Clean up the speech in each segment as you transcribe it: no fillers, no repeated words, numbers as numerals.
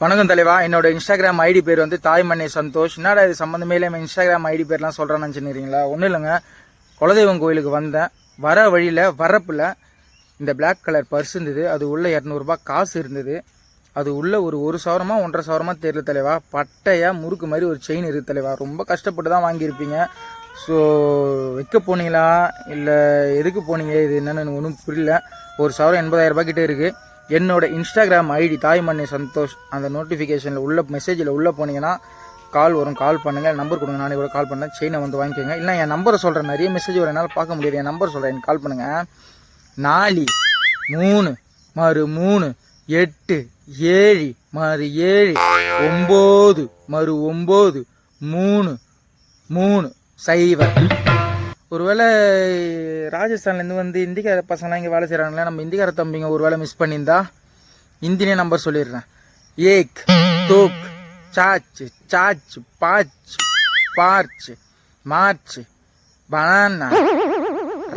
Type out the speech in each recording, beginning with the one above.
வணக்கம் தலைவா. என்னோட இன்ஸ்டாகிராம் ஐடி பேர் வந்து தாய்மண்ணை சந்தோஷ். என்னடா இது சம்மந்தமே இல்லாமல் இன்ஸ்டாகிராம் ஐடி பேர்லாம் சொல்கிறேன்னு நினச்சிருக்கீங்களா? ஒன்றும் இல்லைங்க, குலதெய்வம் கோயிலுக்கு வந்தேன். வர வழியில் வரப்பில் இந்த பிளாக் கலர் பர்ஸ் இருந்தது. அது உள்ள 200 ரூபாய் காசு இருந்தது. அது உள்ள ஒரு சவரமா 1.5 சவரமா தெரியல தலைவா. பட்டையா முறுக்கு மாதிரி ஒரு செயின் இருக்கு தலைவா. ரொம்ப கஷ்டப்பட்டு தான் வாங்கியிருப்பீங்க. ஸோ வைக்க போனீங்களா இல்லை எதுக்கு போனீங்க, இது என்னென்னு ஒன்றும் புரியல. 1 சவரம் 80,000 ரூபாய் கிட்டே இருக்குது. என்னோட இன்ஸ்டாகிராம் ஐடி தாய்மண்ணை சந்தோஷ், அந்த நோட்டிஃபிகேஷனில் உள்ள மெசேஜில் உள்ளே போனீங்கன்னா கால் வரும். கால் பண்ணுங்கள், நம்பர் கொடுங்க, நானே கூட கால் பண்ணேன். செயினை வந்து வாங்கிக்கோங்க. இல்லை என் நம்பரை சொல்கிறேன், நிறைய மெசேஜ் வரும், என்னால் பார்க்க முடியாது. என் நம்பர் சொல்கிறேன், எனக்கு கால் பண்ணுங்கள். 4 3 3 8 7 7 9 9 3 3 0. ஒருவேளை ராஜஸ்தான்லேருந்து வந்து இந்திக்கார பசங்களாம் இங்கே வேலை செய்கிறாங்களே, நம்ம இந்திக்கார தம்பிங்க ஒரு வேளை மிஸ் பண்ணியிருந்தா இந்தினே நம்பர் சொல்லிடுறேன். 1 2 சாச் சாச் பாச் பார்ச் மார்ச் பனானா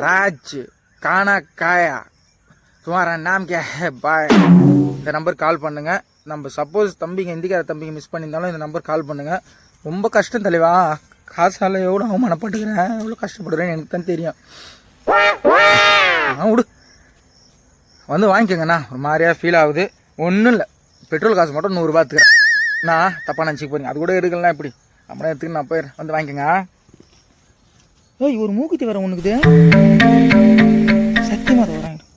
ராஜ் கானா காயா तुम्हारा नाम क्या है பாய். இந்த நம்பர் கால் பண்ணுங்கள். நம்ம சப்போஸ் தம்பிங்க இந்திக்கார தம்பிங்க மிஸ் பண்ணியிருந்தாலும் இந்த நம்பர் கால் பண்ணுங்கள். ரொம்ப கஷ்டம் தலைவா. காசால எவ்வளோ அவமானப்பட்டுக்கிறேன், எவ்வளோ கஷ்டப்படுறேன்னு எனக்கு தான் தெரியும். விடு, வந்து வாங்கிக்கோங்கண்ணா. ஒரு மாதிரியாக ஃபீல் ஆகுது. ஒன்றும் இல்லை, பெட்ரோல் காசு மட்டும் 100 ரூபா எடுத்துக்கிறேன். நான் தப்பாக நினச்சிக்க போறீங்க, அது கூட எடுக்கலாம். எப்படி அப்படியே எடுத்துக்கிட்டு நான் போயிடுறேன். வந்து வாங்கிக்கோங்க. ஏய், ஒரு மூக்குத்தி வர ஒன்றுக்குது.